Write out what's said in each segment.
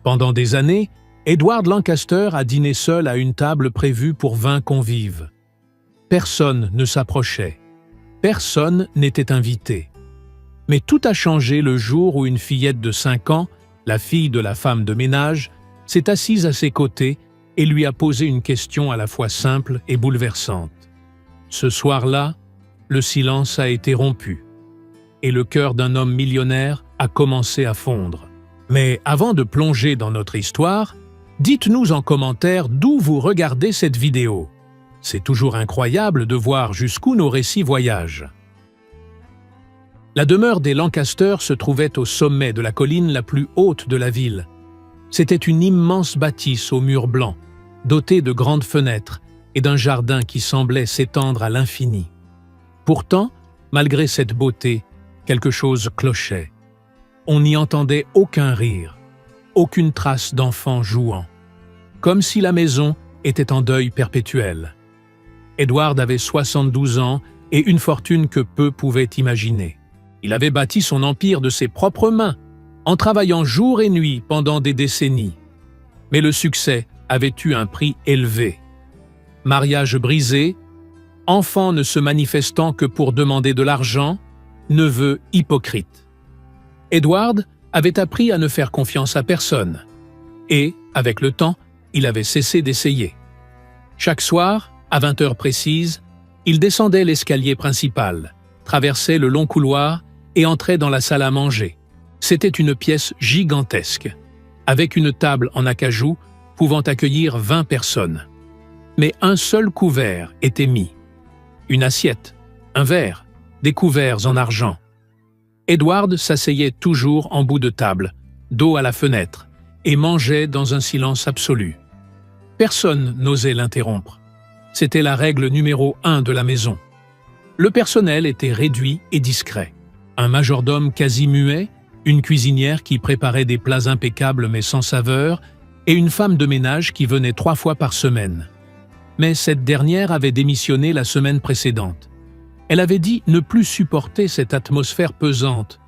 Pendant des années, Edward Lancaster a dîné seul à une table prévue pour 20 convives. Personne ne s'approchait. Personne n'était invité. Mais tout a changé le jour où une fillette de 5 ans, la fille de la femme de ménage, s'est assise à ses côtés et lui a posé une question à la fois simple et bouleversante. Ce soir-là, le silence a été rompu et le cœur d'un homme millionnaire a commencé à fondre. Mais avant de plonger dans notre histoire, dites-nous en commentaire d'où vous regardez cette vidéo. C'est toujours incroyable de voir jusqu'où nos récits voyagent. La demeure des Lancaster se trouvait au sommet de la colline la plus haute de la ville. C'était une immense bâtisse aux murs blancs, dotée de grandes fenêtres et d'un jardin qui semblait s'étendre à l'infini. Pourtant, malgré cette beauté, quelque chose clochait. On n'y entendait aucun rire, aucune trace d'enfants jouant, comme si la maison était en deuil perpétuel. Edward avait 72 ans et une fortune que peu pouvaient imaginer. Il avait bâti son empire de ses propres mains, en travaillant jour et nuit pendant des décennies. Mais le succès avait eu un prix élevé. Mariage brisé, enfants ne se manifestant que pour demander de l'argent, neveu hypocrite. Edward avait appris à ne faire confiance à personne. Et, avec le temps, il avait cessé d'essayer. Chaque soir, à 20 heures précises, il descendait l'escalier principal, traversait le long couloir et entrait dans la salle à manger. C'était une pièce gigantesque, avec une table en acajou pouvant accueillir 20 personnes. Mais un seul couvert était mis. Une assiette, un verre, des couverts en argent. Edward s'asseyait toujours en bout de table, dos à la fenêtre, et mangeait dans un silence absolu. Personne n'osait l'interrompre. C'était la règle numéro 1 de la maison. Le personnel était réduit et discret. Un majordome quasi muet, une cuisinière qui préparait des plats impeccables mais sans saveur, et une femme de ménage qui venait 3 fois par semaine. Mais cette dernière avait démissionné la semaine précédente. Elle avait dit ne plus supporter cette atmosphère pesante,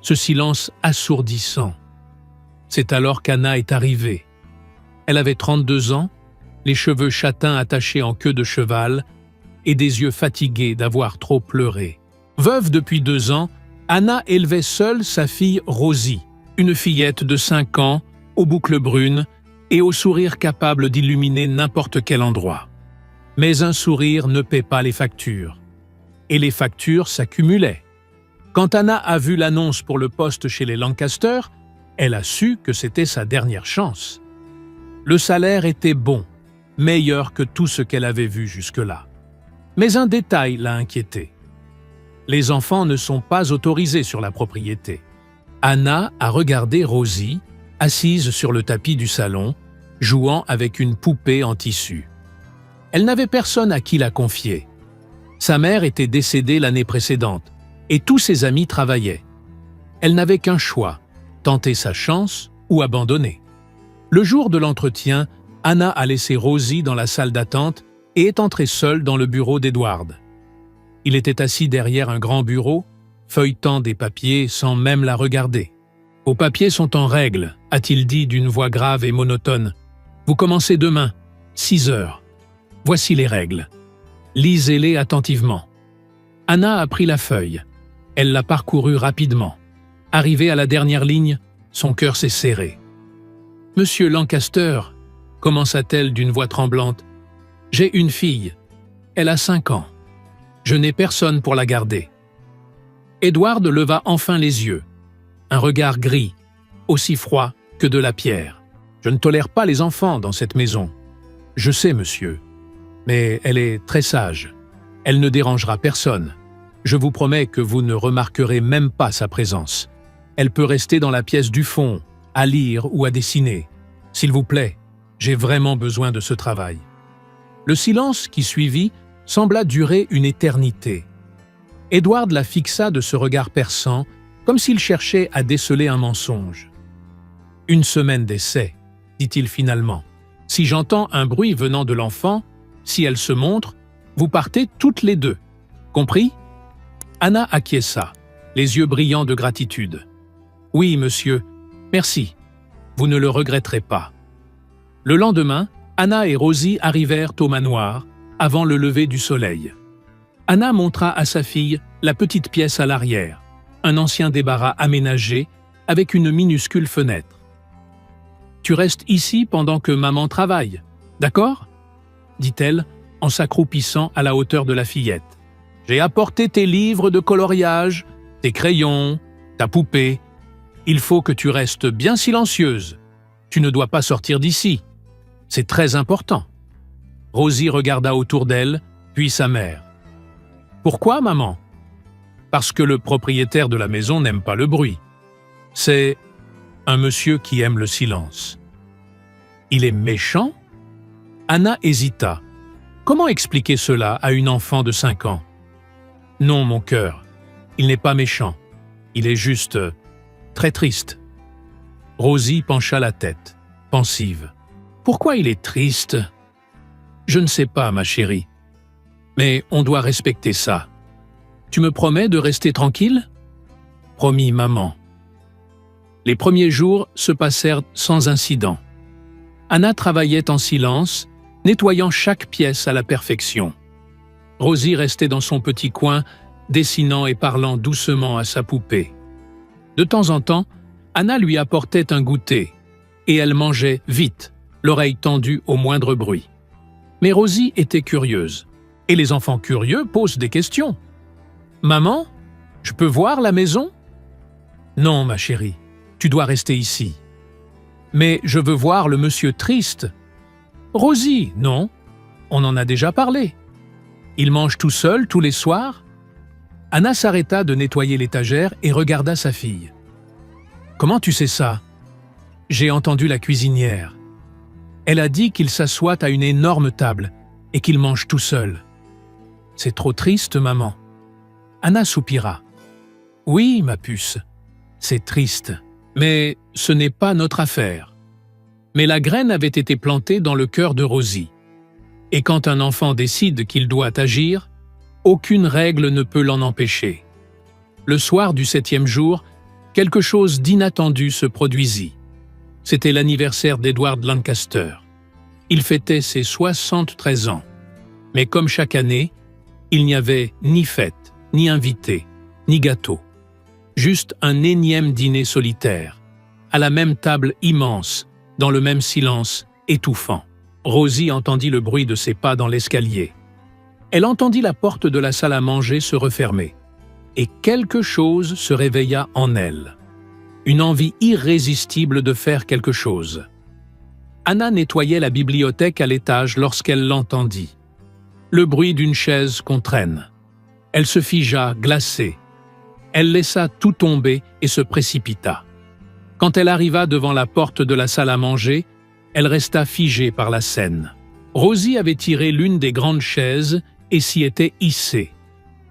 ce silence assourdissant. C'est alors qu'Anna est arrivée. Elle avait 32 ans, les cheveux châtains attachés en queue de cheval et des yeux fatigués d'avoir trop pleuré. Veuve depuis 2 ans, Anna élevait seule sa fille Rosie, une fillette de 5 ans, aux boucles brunes et au sourire capable d'illuminer n'importe quel endroit. Mais un sourire ne paie pas les factures. Et les factures s'accumulaient. Quand Anna a vu l'annonce pour le poste chez les Lancaster, elle a su que c'était sa dernière chance. Le salaire était bon, meilleur que tout ce qu'elle avait vu jusque-là. Mais un détail l'a inquiétée. Les enfants ne sont pas autorisés sur la propriété. Anna a regardé Rosie, assise sur le tapis du salon, jouant avec une poupée en tissu. Elle n'avait personne à qui la confier. Sa mère était décédée l'année précédente, et tous ses amis travaillaient. Elle n'avait qu'un choix, tenter sa chance ou abandonner. Le jour de l'entretien, Anna a laissé Rosie dans la salle d'attente et est entrée seule dans le bureau d'Edward. Il était assis derrière un grand bureau, feuilletant des papiers sans même la regarder. « Vos papiers sont en règle », a-t-il dit d'une voix grave et monotone. « Vous commencez demain, 6 heures. Voici les règles. Lisez-les attentivement. » Anna a pris la feuille. Elle l'a parcourue rapidement. Arrivée à la dernière ligne, son cœur s'est serré. « Monsieur Lancaster », commença-t-elle d'une voix tremblante, « j'ai une fille. Elle a 5 ans. Je n'ai personne pour la garder. » Edward leva enfin les yeux. Un regard gris, aussi froid que de la pierre. « Je ne tolère pas les enfants dans cette maison. Je sais, monsieur. Mais elle est très sage. Elle ne dérangera personne. Je vous promets que vous ne remarquerez même pas sa présence. Elle peut rester dans la pièce du fond, à lire ou à dessiner. S'il vous plaît, j'ai vraiment besoin de ce travail. » Le silence qui suivit sembla durer une éternité. Edward la fixa de ce regard perçant, comme s'il cherchait à déceler un mensonge. « 1 semaine d'essai, » dit-il finalement. « Si j'entends un bruit venant de l'enfant, si elle se montre, vous partez toutes les 2. Compris ?» Anna acquiesça, les yeux brillants de gratitude. « Oui, monsieur, merci. Vous ne le regretterez pas. Le lendemain, Anna et Rosie arrivèrent au manoir avant le lever du soleil. Anna montra à sa fille la petite pièce à l'arrière, un ancien débarras aménagé avec une minuscule fenêtre. « Tu restes ici pendant que maman travaille, d'accord ?» dit-elle en s'accroupissant à la hauteur de la fillette. « J'ai apporté tes livres de coloriage, tes crayons, ta poupée. Il faut que tu restes bien silencieuse. Tu ne dois pas sortir d'ici. C'est très important. » Rosie regarda autour d'elle, puis sa mère. « Pourquoi, maman ?»« Parce que le propriétaire de la maison n'aime pas le bruit. C'est un monsieur qui aime le silence. »« Il est méchant ?» Anna hésita. Comment expliquer cela à une enfant de 5 ans? « Non, mon cœur, il n'est pas méchant. Il est juste très triste. » Rosie pencha la tête, pensive. « Pourquoi il est triste ?»« Je ne sais pas, ma chérie. Mais on doit respecter ça. Tu me promets de rester tranquille ?»« Promis, maman. » Les premiers jours se passèrent sans incident. Anna travaillait en silence, nettoyant chaque pièce à la perfection. Rosie restait dans son petit coin, dessinant et parlant doucement à sa poupée. De temps en temps, Anna lui apportait un goûter, et elle mangeait vite, l'oreille tendue au moindre bruit. Mais Rosie était curieuse, et les enfants curieux posent des questions. « Maman, je peux voir la maison ?»« Non, ma chérie, tu dois rester ici. »« Mais je veux voir le monsieur triste. »« Rosie, non, on en a déjà parlé. Il mange tout seul tous les soirs ?» Anna s'arrêta de nettoyer l'étagère et regarda sa fille. « Comment tu sais ça ?»« J'ai entendu la cuisinière. Elle a dit qu'il s'assoit à une énorme table et qu'il mange tout seul. »« C'est trop triste, maman. » Anna soupira. « Oui, ma puce, c'est triste, mais ce n'est pas notre affaire. » Mais la graine avait été plantée dans le cœur de Rosie. Et quand un enfant décide qu'il doit agir, aucune règle ne peut l'en empêcher. Le soir du 7e jour, quelque chose d'inattendu se produisit. C'était l'anniversaire d'Edward Lancaster. Il fêtait ses 73 ans. Mais comme chaque année, il n'y avait ni fête, ni invité, ni gâteau. Juste un énième dîner solitaire, à la même table immense, dans le même silence étouffant. Rosie entendit le bruit de ses pas dans l'escalier. Elle entendit la porte de la salle à manger se refermer. Et quelque chose se réveilla en elle. Une envie irrésistible de faire quelque chose. Anna nettoyait la bibliothèque à l'étage lorsqu'elle l'entendit. Le bruit d'une chaise qu'on traîne. Elle se figea, glacée. Elle laissa tout tomber et se précipita. Quand elle arriva devant la porte de la salle à manger, elle resta figée par la scène. Rosie avait tiré l'une des grandes chaises et s'y était hissée.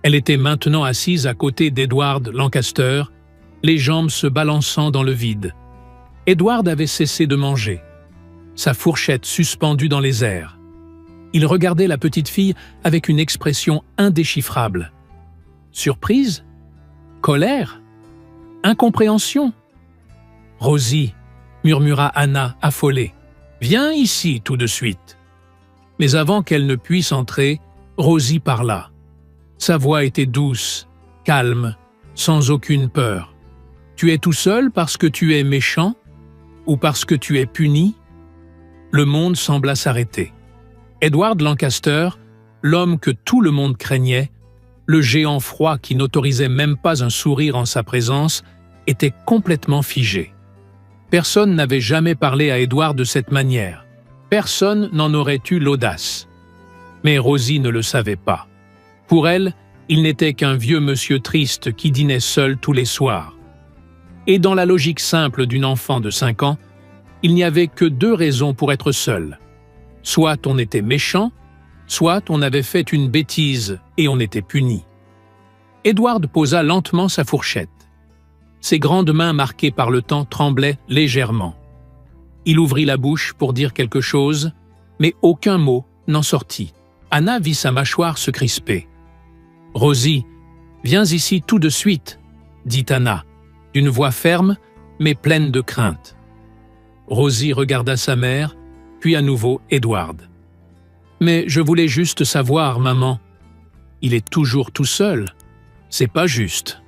Elle était maintenant assise à côté d'Edward Lancaster, les jambes se balançant dans le vide. Edward avait cessé de manger, sa fourchette suspendue dans les airs. Il regardait la petite fille avec une expression indéchiffrable. Surprise? Colère? Incompréhension? « Rosie, » murmura Anna, affolée, « viens ici tout de suite. » Mais avant qu'elle ne puisse entrer, Rosie parla. Sa voix était douce, calme, sans aucune peur. « Tu es tout seul parce que tu es méchant? Ou parce que tu es puni ?» Le monde sembla s'arrêter. Edward Lancaster, l'homme que tout le monde craignait, le géant froid qui n'autorisait même pas un sourire en sa présence, était complètement figé. Personne n'avait jamais parlé à Edward de cette manière. Personne n'en aurait eu l'audace. Mais Rosie ne le savait pas. Pour elle, il n'était qu'un vieux monsieur triste qui dînait seul tous les soirs. Et dans la logique simple d'une enfant de 5 ans, il n'y avait que 2 raisons pour être seul. Soit on était méchant, soit on avait fait une bêtise et on était puni. Edward posa lentement sa fourchette. Ses grandes mains marquées par le temps tremblaient légèrement. Il ouvrit la bouche pour dire quelque chose, mais aucun mot n'en sortit. Anna vit sa mâchoire se crisper. « Rosie, viens ici tout de suite, » dit Anna, d'une voix ferme mais pleine de crainte. Rosie regarda sa mère, puis à nouveau Edward. « Mais je voulais juste savoir, maman. Il est toujours tout seul. C'est pas juste. »«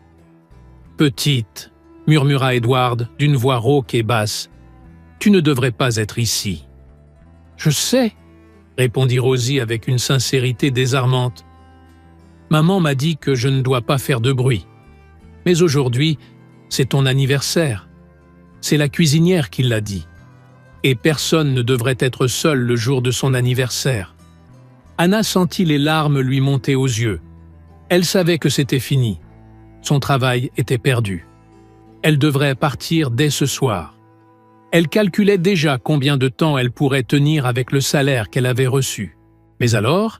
Petite, » murmura Edward d'une voix rauque et basse, « tu ne devrais pas être ici. »« Je sais, » répondit Rosie avec une sincérité désarmante. « Maman m'a dit que je ne dois pas faire de bruit. Mais aujourd'hui, c'est ton anniversaire. C'est la cuisinière qui l'a dit. Et personne ne devrait être seul le jour de son anniversaire. » Anna sentit les larmes lui monter aux yeux. Elle savait que c'était fini. Son travail était perdu. Elle devrait partir dès ce soir. Elle calculait déjà combien de temps elle pourrait tenir avec le salaire qu'elle avait reçu. Mais alors,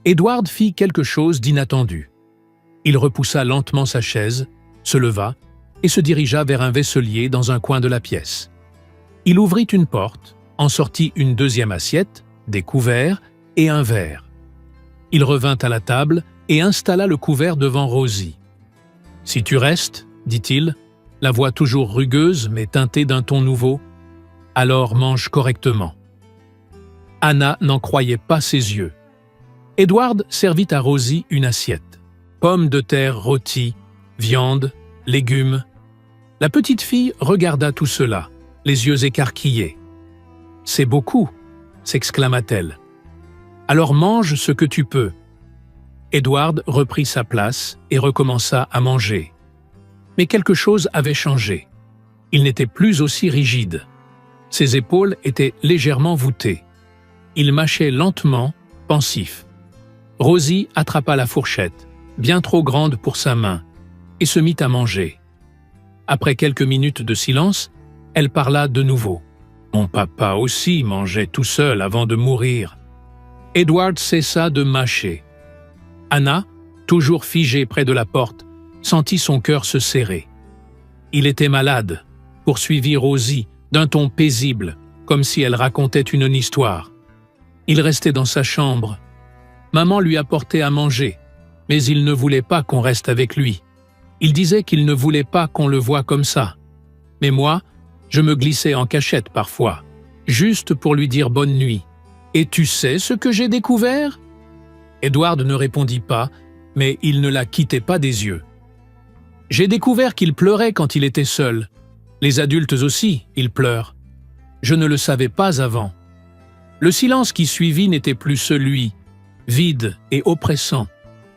Edward fit quelque chose d'inattendu. Il repoussa lentement sa chaise, se leva et se dirigea vers un vaisselier dans un coin de la pièce. Il ouvrit une porte, en sortit une deuxième assiette, des couverts et un verre. Il revint à la table et installa le couvert devant Rosie. « Si tu restes, dit-il, la voix toujours rugueuse mais teintée d'un ton nouveau, alors mange correctement. » Anna n'en croyait pas ses yeux. Edward servit à Rosie une assiette. Pommes de terre rôties, viande, légumes. La petite fille regarda tout cela, les yeux écarquillés. « C'est beaucoup, » s'exclama-t-elle. « Alors mange ce que tu peux. » Edward reprit sa place et recommença à manger. Mais quelque chose avait changé. Il n'était plus aussi rigide. Ses épaules étaient légèrement voûtées. Il mâchait lentement, pensif. Rosie attrapa la fourchette, bien trop grande pour sa main, et se mit à manger. Après quelques minutes de silence, elle parla de nouveau. « Mon papa aussi mangeait tout seul avant de mourir. » Edward cessa de mâcher. Anna, toujours figée près de la porte, sentit son cœur se serrer. Il était malade, poursuivit Rosie d'un ton paisible, comme si elle racontait une histoire. Il restait dans sa chambre. Maman lui apportait à manger, mais il ne voulait pas qu'on reste avec lui. Il disait qu'il ne voulait pas qu'on le voie comme ça. Mais moi, je me glissais en cachette parfois, juste pour lui dire bonne nuit. « Et tu sais ce que j'ai découvert ?» Edward ne répondit pas, mais il ne la quittait pas des yeux. « J'ai découvert qu'il pleurait quand il était seul. Les adultes aussi, ils pleurent. Je ne le savais pas avant. Le silence qui suivit n'était plus celui, vide et oppressant,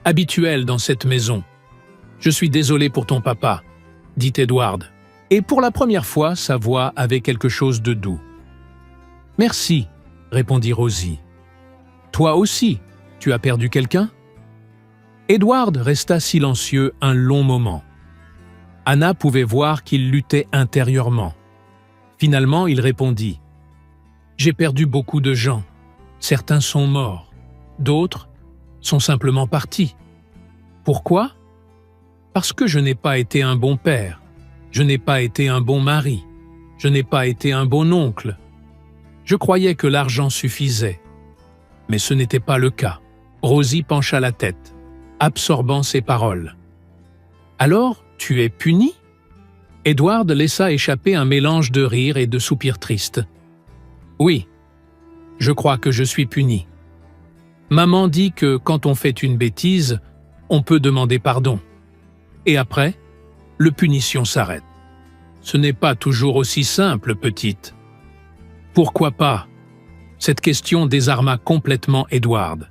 habituel dans cette maison. Je suis désolé pour ton papa, dit Edward, et pour la première fois, sa voix avait quelque chose de doux. Merci, répondit Rosie. Toi aussi, tu as perdu quelqu'un? Edward resta silencieux un long moment. Anna pouvait voir qu'il luttait intérieurement. Finalement, il répondit « J'ai perdu beaucoup de gens. Certains sont morts. D'autres sont simplement partis. Pourquoi? Parce que je n'ai pas été un bon père. Je n'ai pas été un bon mari. Je n'ai pas été un bon oncle. Je croyais que l'argent suffisait. Mais ce n'était pas le cas. » Rosie pencha la tête, absorbant ses paroles. « Alors, tu es puni ?» Edward laissa échapper un mélange de rire et de soupirs tristes. « Oui, je crois que je suis puni. Maman dit que quand on fait une bêtise, on peut demander pardon. Et après, le punition s'arrête. Ce n'est pas toujours aussi simple, petite. » Pourquoi pas? Cette question désarma complètement Edward.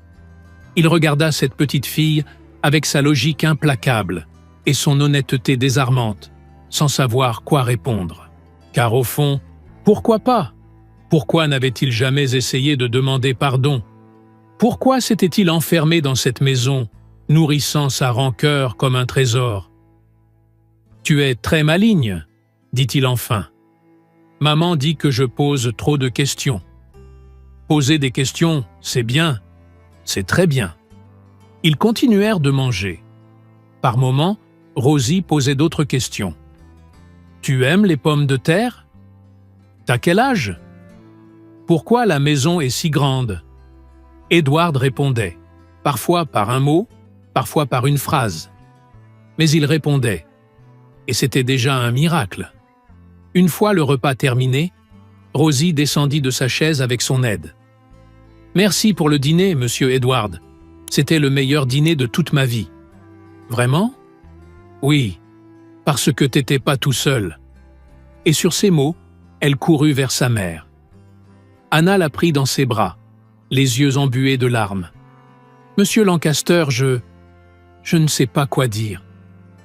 Il regarda cette petite fille avec sa logique implacable et son honnêteté désarmante, sans savoir quoi répondre. Car au fond, pourquoi pas? Pourquoi n'avait-il jamais essayé de demander pardon? Pourquoi s'était-il enfermé dans cette maison, nourrissant sa rancœur comme un trésor? « Tu es très maligne, » dit-il enfin. « Maman dit que je pose trop de questions. » Poser des questions, c'est bien, c'est très bien. Ils continuèrent de manger. Par moments, Rosie posait d'autres questions. « Tu aimes les pommes de terre? T'as quel âge? Pourquoi la maison est si grande? » Edward répondait, parfois par un mot, parfois par une phrase. Mais il répondait, et c'était déjà un miracle. Une fois le repas terminé, Rosie descendit de sa chaise avec son aide. « Merci pour le dîner, monsieur Edward. C'était le meilleur dîner de toute ma vie. »« Vraiment ? » ?»« Oui, parce que t'étais pas tout seul. » Et sur ces mots, elle courut vers sa mère. Anna la prit dans ses bras, les yeux embués de larmes. « Monsieur Lancaster, je ne sais pas quoi dire.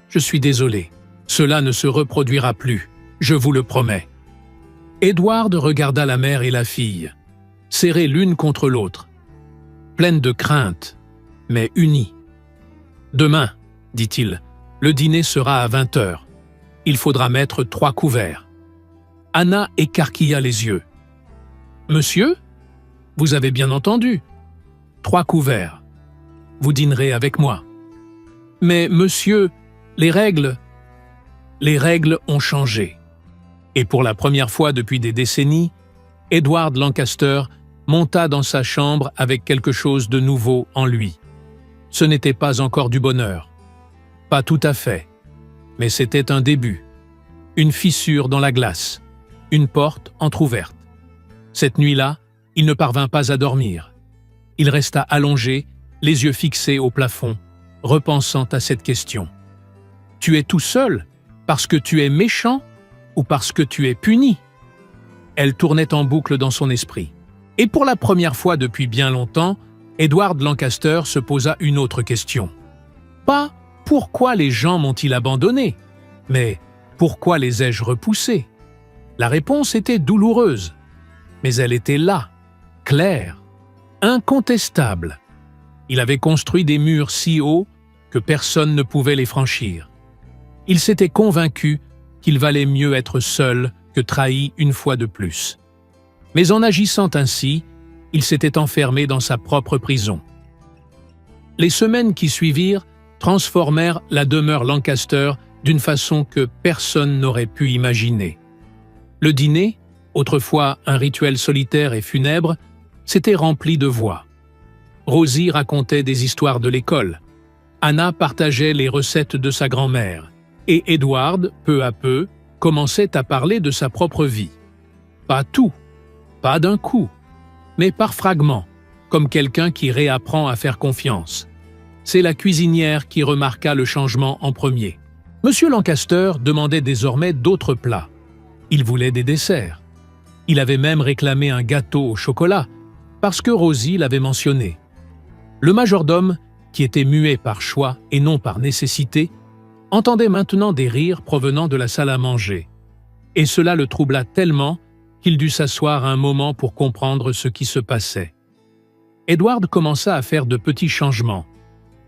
Je suis désolé. Cela ne se reproduira plus, je vous le promets. » Edward regarda la mère et la fille, serrées l'une contre l'autre, pleines de crainte, mais unies. « Demain, dit-il, le dîner sera à 20h. Il faudra mettre 3 couverts. » Anna écarquilla les yeux. « Monsieur, vous avez bien entendu. 3 couverts. Vous dînerez avec moi. »« Mais monsieur, les règles ont changé. » Et pour la première fois depuis des décennies, Edward Lancaster monta dans sa chambre avec quelque chose de nouveau en lui. Ce n'était pas encore du bonheur. Pas tout à fait. Mais c'était un début. Une fissure dans la glace. Une porte entr'ouverte. Cette nuit-là, il ne parvint pas à dormir. Il resta allongé, les yeux fixés au plafond, repensant à cette question. « Tu es tout seul parce que tu es méchant ou parce que tu es puni ?» Elle tournait en boucle dans son esprit. Et pour la première fois depuis bien longtemps, Edward Lancaster se posa une autre question. Pas « pourquoi les gens m'ont-ils abandonné ?» mais « pourquoi les ai-je repoussés ?» La réponse était douloureuse, mais elle était là, claire, incontestable. Il avait construit des murs si hauts que personne ne pouvait les franchir. Il s'était convaincu qu'il valait mieux être seul que trahi une fois de plus. Mais en agissant ainsi, il s'était enfermé dans sa propre prison. Les semaines qui suivirent transformèrent la demeure Lancaster d'une façon que personne n'aurait pu imaginer. Le dîner, autrefois un rituel solitaire et funèbre, s'était rempli de voix. Rosie racontait des histoires de l'école. Anna partageait les recettes de sa grand-mère. Et Edward, peu à peu, commençait à parler de sa propre vie. Pas tout, pas d'un coup, mais par fragments, comme quelqu'un qui réapprend à faire confiance. C'est la cuisinière qui remarqua le changement en premier. Monsieur Lancaster demandait désormais d'autres plats. Il voulait des desserts. Il avait même réclamé un gâteau au chocolat, parce que Rosie l'avait mentionné. Le majordome, qui était muet par choix et non par nécessité, entendait maintenant des rires provenant de la salle à manger. Et cela le troubla tellement qu'il dut s'asseoir un moment pour comprendre ce qui se passait. Edward commença à faire de petits changements.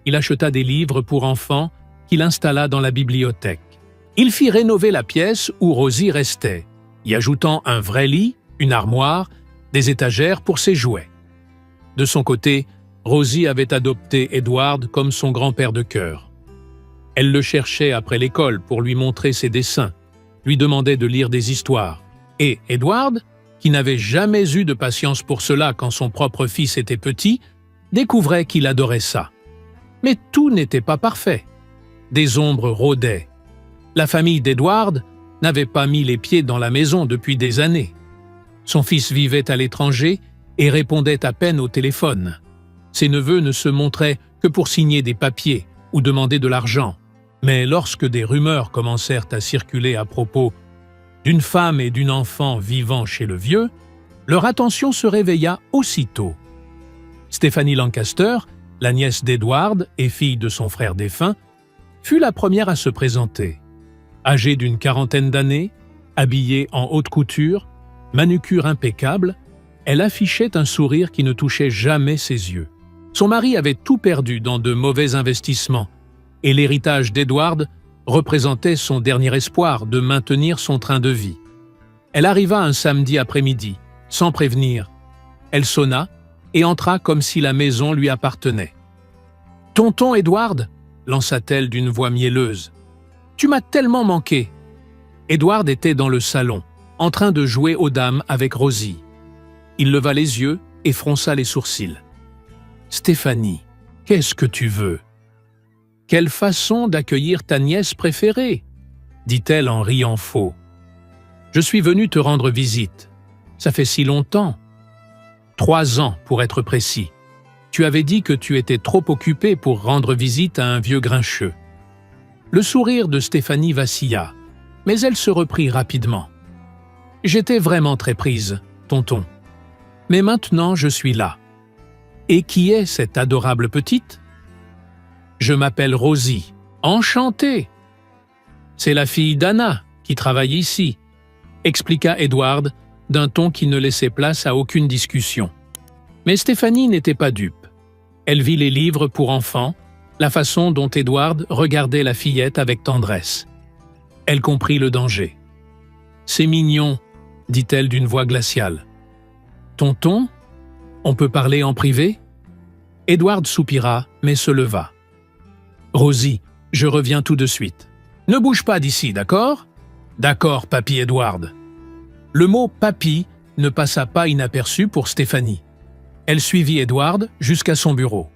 Il acheta des livres pour enfants qu'il installa dans la bibliothèque. Il fit rénover la pièce où Rosie restait, y ajoutant un vrai lit, une armoire, des étagères pour ses jouets. De son côté, Rosie avait adopté Edward comme son grand-père de cœur. Elle le cherchait après l'école pour lui montrer ses dessins, lui demandait de lire des histoires. Et Edward, qui n'avait jamais eu de patience pour cela quand son propre fils était petit, découvrait qu'il adorait ça. Mais tout n'était pas parfait. Des ombres rôdaient. La famille d'Edward n'avait pas mis les pieds dans la maison depuis des années. Son fils vivait à l'étranger et répondait à peine au téléphone. Ses neveux ne se montraient que pour signer des papiers ou demander de l'argent. Mais lorsque des rumeurs commencèrent à circuler à propos d'une femme et d'une enfant vivant chez le vieux, leur attention se réveilla aussitôt. Stephanie Lancaster, la nièce d'Edward et fille de son frère défunt, fut la première à se présenter. Âgée d'une quarantaine d'années, habillée en haute couture, manucure impeccable, elle affichait un sourire qui ne touchait jamais ses yeux. Son mari avait tout perdu dans de mauvais investissements, et l'héritage d'Edward représentait son dernier espoir de maintenir son train de vie. Elle arriva un samedi après-midi, sans prévenir. Elle sonna et entra comme si la maison lui appartenait. « Tonton Edward » lança-t-elle d'une voix mielleuse. « Tu m'as tellement manqué !» Edward était dans le salon, en train de jouer aux dames avec Rosie. Il leva les yeux et fronça les sourcils. « Stéphanie, qu'est-ce que tu veux ?»« Quelle façon d'accueillir ta nièce préférée ?» dit-elle en riant faux. « Je suis venue te rendre visite. Ça fait si longtemps. 3 ans, pour être précis. Tu avais dit que tu étais trop occupé pour rendre visite à un vieux grincheux. Le sourire de Stéphanie vacilla, mais elle se reprit rapidement. J'étais vraiment très prise, tonton. Mais maintenant, je suis là. Et qui est cette adorable petite? Je m'appelle Rosie. Enchantée! C'est la fille d'Anna qui travaille ici, expliqua Edward d'un ton qui ne laissait place à aucune discussion. Mais Stéphanie n'était pas dupe. Elle vit les livres pour enfants, la façon dont Edward regardait la fillette avec tendresse. Elle comprit le danger. « C'est mignon », dit-elle d'une voix glaciale. « Tonton, on peut parler en privé ?» Edward soupira, mais se leva. « Rosie, je reviens tout de suite. Ne bouge pas d'ici, d'accord ? » »« D'accord, papy Edward. » Le mot « papy » ne passa pas inaperçu pour Stéphanie. Elle suivit Edward jusqu'à son bureau.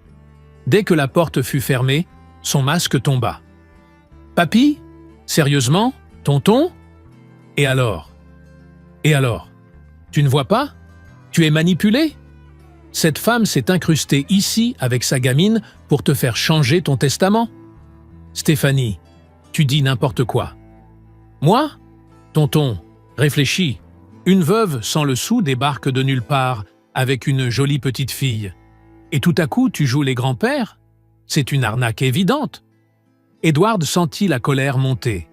Dès que la porte fut fermée, son masque tomba. « Papy ? Sérieusement ? Tonton ? Et alors ? Et alors ? Tu ne vois pas ? Tu es manipulé ? Cette femme s'est incrustée ici avec sa gamine pour te faire changer ton testament ? Stéphanie, tu dis n'importe quoi. Moi ? Tonton, réfléchis. Une veuve sans le sou débarque de nulle part avec une jolie petite fille. Et tout à coup, tu joues les grands-pères ? C'est une arnaque évidente. Edward sentit la colère monter.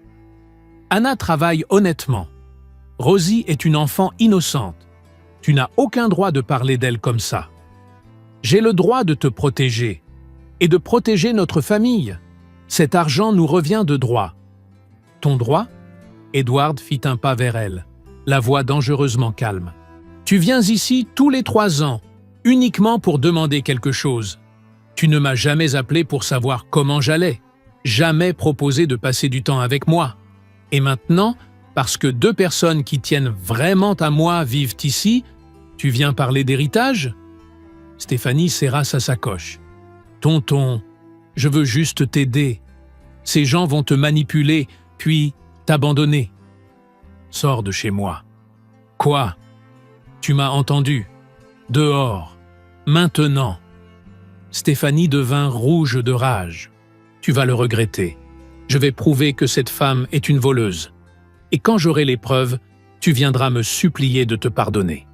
Anna travaille honnêtement. Rosie est une enfant innocente. Tu n'as aucun droit de parler d'elle comme ça. J'ai le droit de te protéger et de protéger notre famille. Cet argent nous revient de droit. Ton droit ? Edward fit un pas vers elle, la voix dangereusement calme. Tu viens ici tous les 3 ans, uniquement pour demander quelque chose. Tu ne m'as jamais appelé pour savoir comment j'allais, jamais proposé de passer du temps avec moi. Et maintenant, parce que 2 personnes qui tiennent vraiment à moi vivent ici, tu viens parler d'héritage ? Stéphanie serra sa sacoche. Tonton, je veux juste t'aider. Ces gens vont te manipuler, puis t'abandonner. Sors de chez moi. Quoi ? Tu m'as entendu. Dehors. Maintenant. Stéphanie devint rouge de rage. Tu vas le regretter. Je vais prouver que cette femme est une voleuse. Et quand j'aurai les preuves, tu viendras me supplier de te pardonner.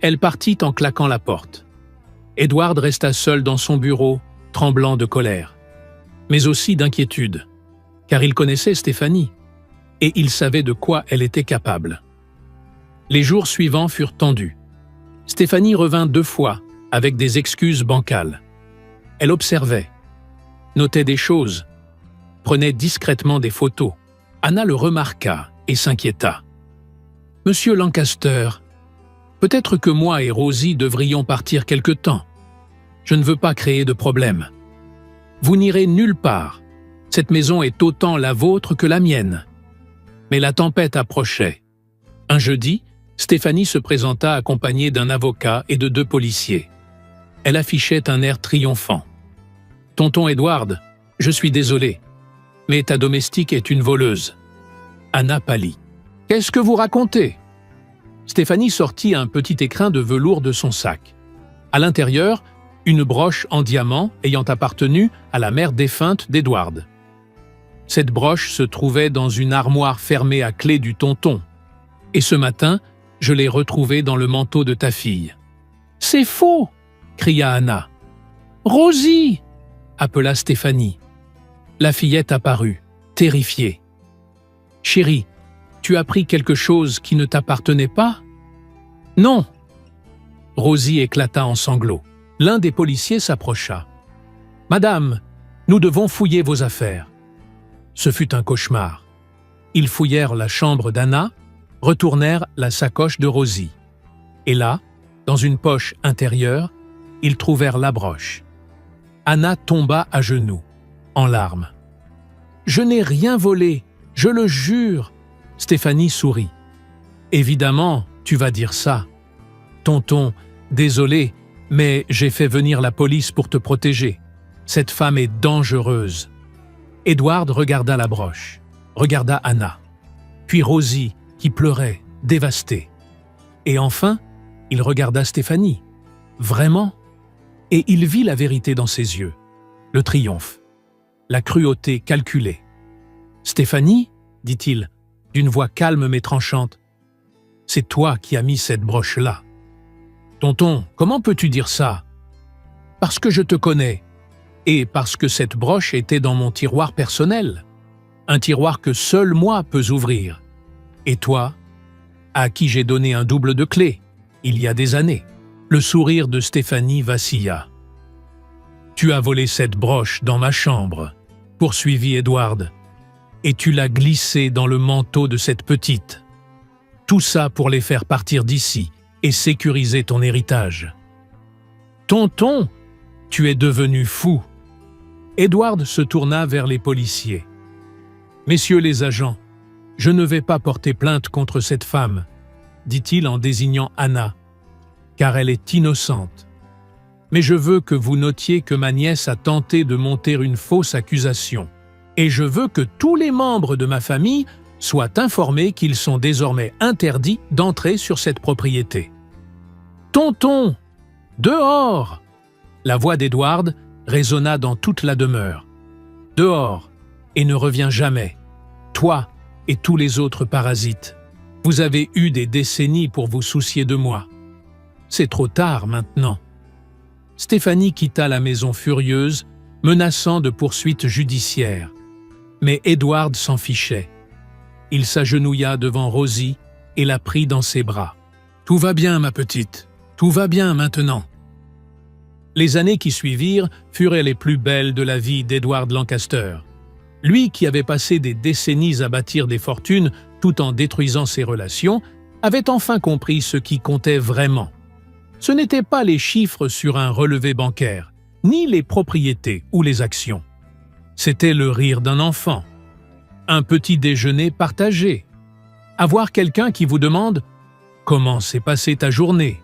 Elle partit en claquant la porte. Edward resta seul dans son bureau, tremblant de colère, mais aussi d'inquiétude, car il connaissait Stéphanie, et il savait de quoi elle était capable. Les jours suivants furent tendus. Stéphanie revint 2 fois, avec des excuses bancales. Elle observait, notait des choses, prenait discrètement des photos. Anna le remarqua et s'inquiéta. « Monsieur Lancaster, peut-être que moi et Rosie devrions partir quelque temps. Je ne veux pas créer de problème. Vous n'irez nulle part. Cette maison est autant la vôtre que la mienne. » Mais la tempête approchait. Un jeudi, Stéphanie se présenta accompagnée d'un avocat et de 2 policiers. Elle affichait un air triomphant. « Tonton Edward, je suis désolé, mais ta domestique est une voleuse. » Anna pâlit. « Qu'est-ce que vous racontez ?» Stéphanie sortit un petit écrin de velours de son sac. À l'intérieur, une broche en diamant ayant appartenu à la mère défunte d'Edward. Cette broche se trouvait dans une armoire fermée à clé du tonton. Et ce matin, je l'ai retrouvée dans le manteau de ta fille. « C'est faux !» cria Anna. « Rosie !» appela Stéphanie. La fillette apparut, terrifiée. « Chérie, tu as pris quelque chose qui ne t'appartenait pas ?»« Non !» Rosie éclata en sanglots. L'un des policiers s'approcha. « Madame, nous devons fouiller vos affaires. » Ce fut un cauchemar. Ils fouillèrent la chambre d'Anna, retournèrent la sacoche de Rosie. Et là, dans une poche intérieure, ils trouvèrent la broche. Anna tomba à genoux, en larmes. « Je n'ai rien volé, je le jure !» Stéphanie sourit. « Évidemment, tu vas dire ça. Tonton, désolé, mais j'ai fait venir la police pour te protéger. Cette femme est dangereuse. » Edward regarda la broche, regarda Anna, puis Rosie qui pleurait, dévastée. Et enfin, il regarda Stéphanie. Vraiment? Et il vit la vérité dans ses yeux. Le triomphe. La cruauté calculée. « Stéphanie, dit-il, d'une voix calme mais tranchante, c'est toi qui as mis cette broche-là. Tonton, comment peux-tu dire ça? Parce que je te connais, et parce que cette broche était dans mon tiroir personnel, un tiroir que seul moi peux ouvrir. Et toi, à qui j'ai donné un double de clé, il y a des années. » Le sourire de Stéphanie vacilla. « Tu as volé cette broche dans ma chambre, » poursuivit Edward, « et tu l'as glissée dans le manteau de cette petite. Tout ça pour les faire partir d'ici et sécuriser ton héritage. »« Tonton, tu es devenu fou !» Edward se tourna vers les policiers. « Messieurs les agents, je ne vais pas porter plainte contre cette femme, » dit-il en désignant Anna, « car elle est innocente. Mais je veux que vous notiez que ma nièce a tenté de monter une fausse accusation, et je veux que tous les membres de ma famille soient informés qu'ils sont désormais interdits d'entrer sur cette propriété. »« Tonton, dehors !» La voix d'Edward résonna dans toute la demeure. « Dehors, et ne reviens jamais, toi et tous les autres parasites. Vous avez eu des décennies pour vous soucier de moi. C'est trop tard maintenant. » Stéphanie quitta la maison furieuse, menaçant de poursuites judiciaires. Mais Edward s'en fichait. Il s'agenouilla devant Rosie et la prit dans ses bras. « Tout va bien, ma petite, tout va bien maintenant. » Les années qui suivirent furent les plus belles de la vie d'Edward Lancaster. Lui qui avait passé des décennies à bâtir des fortunes tout en détruisant ses relations, avait enfin compris ce qui comptait vraiment. Ce n'étaient pas les chiffres sur un relevé bancaire, ni les propriétés ou les actions. C'était le rire d'un enfant, un petit déjeuner partagé, avoir quelqu'un qui vous demande « Comment s'est passée ta journée ?»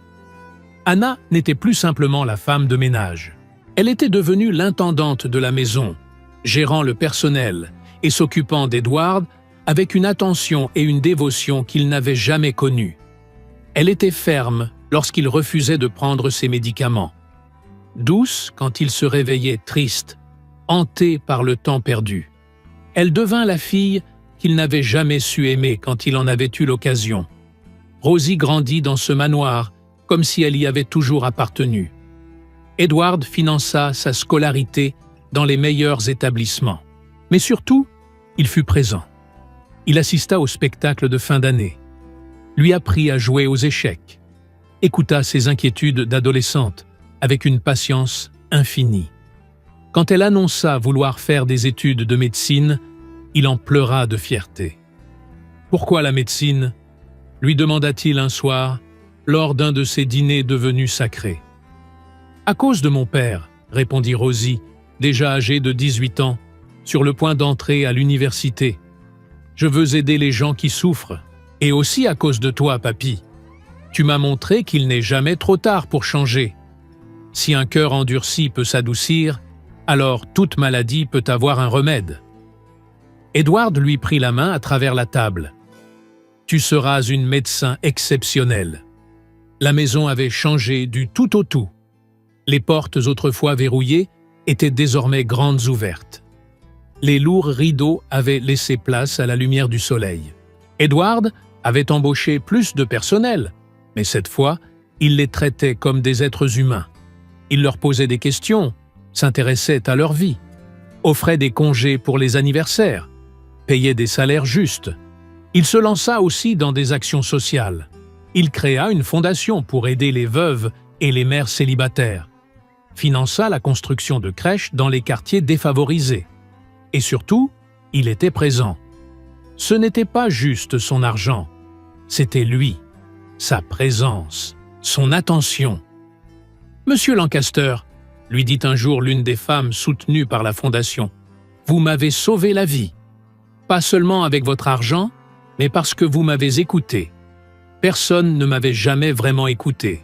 Anna n'était plus simplement la femme de ménage. Elle était devenue l'intendante de la maison, gérant le personnel et s'occupant d'Edward avec une attention et une dévotion qu'il n'avait jamais connues. Elle était ferme lorsqu'il refusait de prendre ses médicaments, douce quand il se réveillait triste, hanté par le temps perdu. Elle devint la fille qu'il n'avait jamais su aimer quand il en avait eu l'occasion. Rosie grandit dans ce manoir comme si elle y avait toujours appartenu. Edward finança sa scolarité dans les meilleurs établissements. Mais surtout, il fut présent. Il assista au spectacle de fin d'année, lui apprit à jouer aux échecs, écouta ses inquiétudes d'adolescente avec une patience infinie. Quand elle annonça vouloir faire des études de médecine, il en pleura de fierté. « Pourquoi la médecine ?» lui demanda-t-il un soir, lors d'un de ces dîners devenus sacrés. « À cause de mon père, » répondit Rosie, déjà âgée de 18 ans, sur le point d'entrer à l'université. « Je veux aider les gens qui souffrent, et aussi à cause de toi, papy. Tu m'as montré qu'il n'est jamais trop tard pour changer. Si un cœur endurci peut s'adoucir, alors toute maladie peut avoir un remède. » Edward lui prit la main à travers la table. « Tu seras une médecin exceptionnelle. » La maison avait changé du tout au tout. Les portes autrefois verrouillées étaient désormais grandes ouvertes. Les lourds rideaux avaient laissé place à la lumière du soleil. Edward avait embauché plus de personnel, mais cette fois, il les traitait comme des êtres humains. Il leur posait des questions, s'intéressait à leur vie, offrait des congés pour les anniversaires, payait des salaires justes. Il se lança aussi dans des actions sociales. Il créa une fondation pour aider les veuves et les mères célibataires, finança la construction de crèches dans les quartiers défavorisés. Et surtout, il était présent. Ce n'était pas juste son argent, c'était lui, sa présence, son attention. « Monsieur Lancaster, » lui dit un jour l'une des femmes soutenues par la fondation, « vous m'avez sauvé la vie, pas seulement avec votre argent, mais parce que vous m'avez écouté. Personne ne m'avait jamais vraiment écouté. »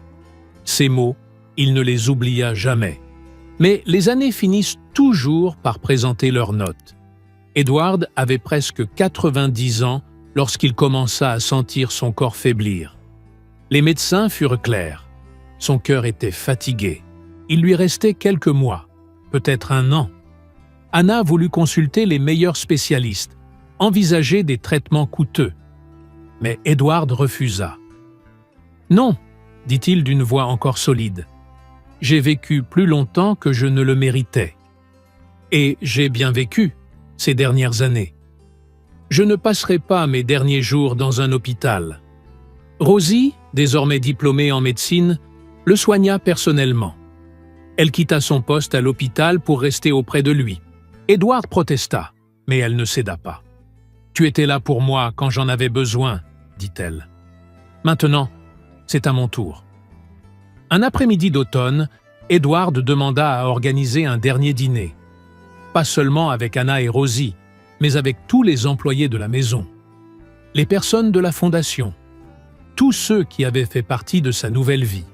Ces mots, il ne les oublia jamais. Mais les années finissent toujours par présenter leurs notes. Edward avait presque 90 ans lorsqu'il commença à sentir son corps faiblir. Les médecins furent clairs. Son cœur était fatigué. Il lui restait quelques mois, peut-être un an. Anna voulut consulter les meilleurs spécialistes, envisager des traitements coûteux. Mais Edward refusa. « Non, dit-il d'une voix encore solide. J'ai vécu plus longtemps que je ne le méritais. Et j'ai bien vécu ces dernières années. Je ne passerai pas mes derniers jours dans un hôpital. » Rosie, désormais diplômée en médecine, le soigna personnellement. Elle quitta son poste à l'hôpital pour rester auprès de lui. Edward protesta, mais elle ne céda pas. « Tu étais là pour moi quand j'en avais besoin, » dit-elle. « Maintenant, c'est à mon tour. » Un après-midi d'automne, Edward demanda à organiser un dernier dîner. Pas seulement avec Anna et Rosie, mais avec tous les employés de la maison. Les personnes de la fondation. Tous ceux qui avaient fait partie de sa nouvelle vie.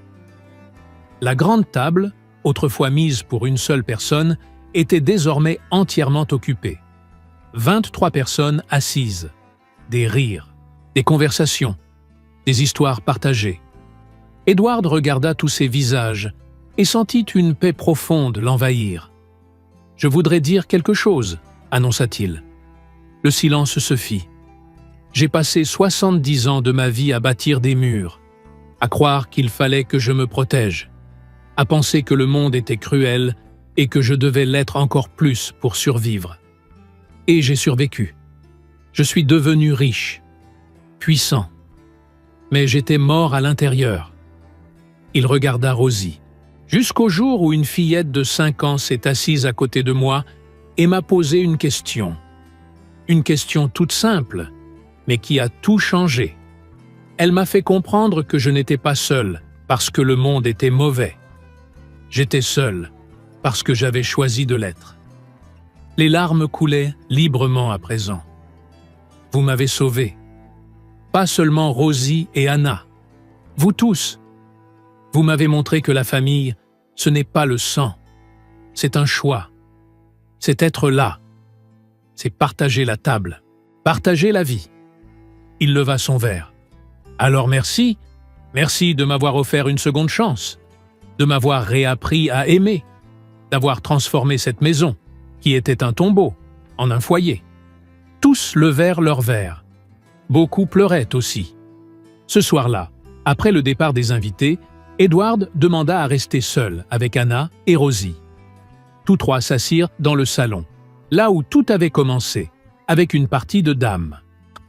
La grande table, autrefois mise pour une seule personne, était désormais entièrement occupée. 23 personnes assises. Des rires, des conversations, des histoires partagées. Edward regarda tous ces visages et sentit une paix profonde l'envahir. « Je voudrais dire quelque chose », annonça-t-il. Le silence se fit. « J'ai passé 70 ans de ma vie à bâtir des murs, à croire qu'il fallait que je me protège, à penser que le monde était cruel et que je devais l'être encore plus pour survivre. Et j'ai survécu. Je suis devenu riche, puissant, mais j'étais mort à l'intérieur. » Il regarda Rosie. Jusqu'au jour où une fillette de 5 ans s'est assise à côté de moi et m'a posé une question. Une question toute simple, mais qui a tout changé. Elle m'a fait comprendre que je n'étais pas seul parce que le monde était mauvais. J'étais seul parce que j'avais choisi de l'être. Les larmes coulaient librement à présent. Vous m'avez sauvé. Pas seulement Rosie et Anna. Vous tous. Vous m'avez montré que la famille, ce n'est pas le sang. C'est un choix. C'est être là. C'est partager la table. Partager la vie. Il leva son verre. Alors merci. Merci de m'avoir offert une seconde chance. De m'avoir réappris à aimer. D'avoir transformé cette maison, qui était un tombeau, en un foyer. Tous levèrent leurs verres. Beaucoup pleuraient aussi. Ce soir-là, après le départ des invités, Edward demanda à rester seul avec Anna et Rosie. Tous trois s'assirent dans le salon, là où tout avait commencé, avec une partie de dames.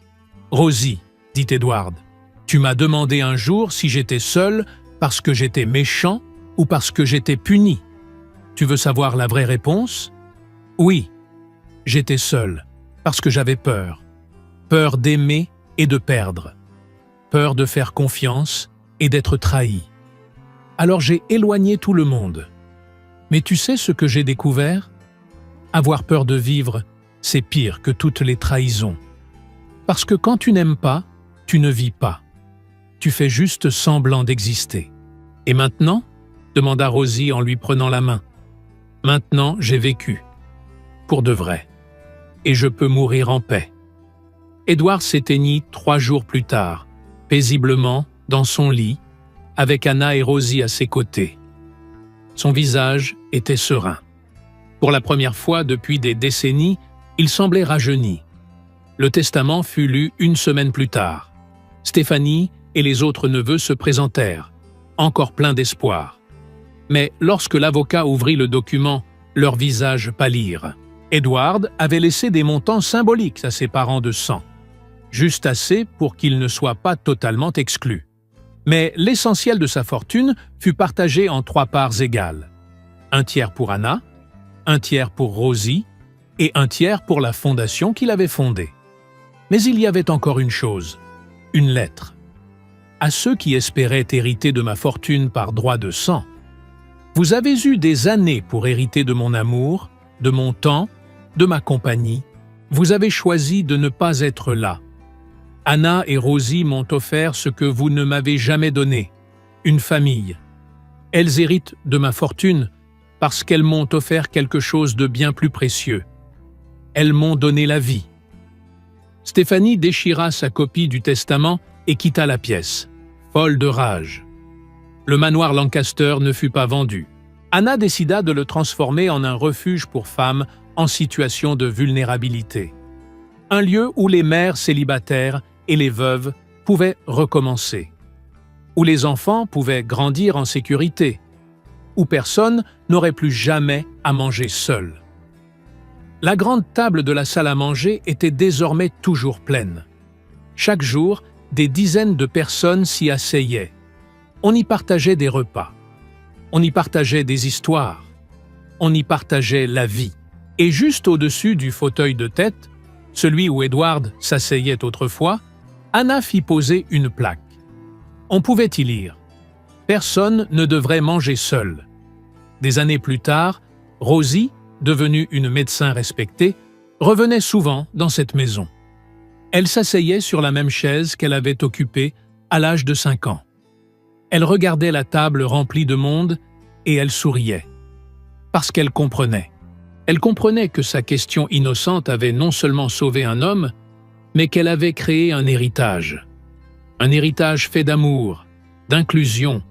« Rosie, dit Edward, tu m'as demandé un jour si j'étais seul parce que j'étais méchant ou parce que j'étais puni. Tu veux savoir la vraie réponse? Oui, j'étais seul, parce que j'avais peur. Peur d'aimer et de perdre. Peur de faire confiance et d'être trahi. Alors j'ai éloigné tout le monde. Mais tu sais ce que j'ai découvert? Avoir peur de vivre, c'est pire que toutes les trahisons. Parce que quand tu n'aimes pas, tu ne vis pas. Tu fais juste semblant d'exister. Et maintenant? Demanda Rosie en lui prenant la main. Maintenant, j'ai vécu. Pour de vrai. Et je peux mourir en paix. Edward s'éteignit 3 jours plus tard, paisiblement, dans son lit, avec Anna et Rosie à ses côtés. Son visage était serein. Pour la première fois depuis des décennies, il semblait rajeuni. Le testament fut lu 1 semaine plus tard. Stéphanie et les autres neveux se présentèrent, encore pleins d'espoir. Mais lorsque l'avocat ouvrit le document, leurs visages pâlirent. Edward avait laissé des montants symboliques à ses parents de sang, juste assez pour qu'ils ne soient pas totalement exclus. Mais l'essentiel de sa fortune fut partagé en 3 parts égales. 1 tiers pour Anna, 1 tiers pour Rosie et 1 tiers pour la fondation qu'il avait fondée. Mais il y avait encore une chose, une lettre. À ceux qui espéraient hériter de ma fortune par droit de sang, vous avez eu des années pour hériter de mon amour, de mon temps, de ma compagnie. Vous avez choisi de ne pas être là. Anna et Rosie m'ont offert ce que vous ne m'avez jamais donné, une famille. Elles héritent de ma fortune parce qu'elles m'ont offert quelque chose de bien plus précieux. Elles m'ont donné la vie. Stéphanie déchira sa copie du testament et quitta la pièce. folle de rage. Le manoir Lancaster ne fut pas vendu. Anna décida de le transformer en un refuge pour femmes en situation de vulnérabilité. Un lieu où les mères célibataires et les veuves pouvaient recommencer, où les enfants pouvaient grandir en sécurité, où personne n'aurait plus jamais à manger seul. La grande table de la salle à manger était désormais toujours pleine. Chaque jour, des dizaines de personnes s'y asseyaient. On y partageait des repas. On y partageait des histoires. On y partageait la vie. Et juste au-dessus du fauteuil de tête, celui où Edward s'asseyait autrefois, Anna fit poser une plaque. On pouvait y lire « Personne ne devrait manger seul ». Des années plus tard, Rosie, devenue une médecin respectée, revenait souvent dans cette maison. Elle s'asseyait sur la même chaise qu'elle avait occupée à l'âge de 5 ans. Elle regardait la table remplie de monde et elle souriait. Parce qu'elle comprenait. Elle comprenait que sa question innocente avait non seulement sauvé un homme, mais qu'elle avait créé un héritage. Un héritage fait d'amour, d'inclusion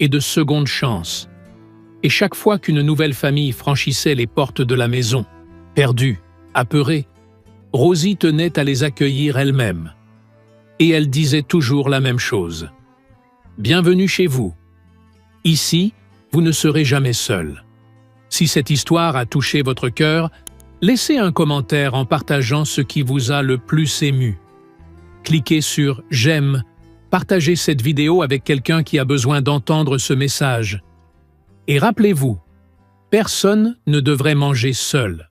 et de seconde chance. Et chaque fois qu'une nouvelle famille franchissait les portes de la maison, perdue, apeurée, Rosie tenait à les accueillir elle-même. Et elle disait toujours la même chose. « Bienvenue chez vous. Ici, vous ne serez jamais seul. » Si cette histoire a touché votre cœur, laissez un commentaire en partageant ce qui vous a le plus ému. Cliquez sur « J'aime », partagez cette vidéo avec quelqu'un qui a besoin d'entendre ce message. Et rappelez-vous, personne ne devrait manger seul.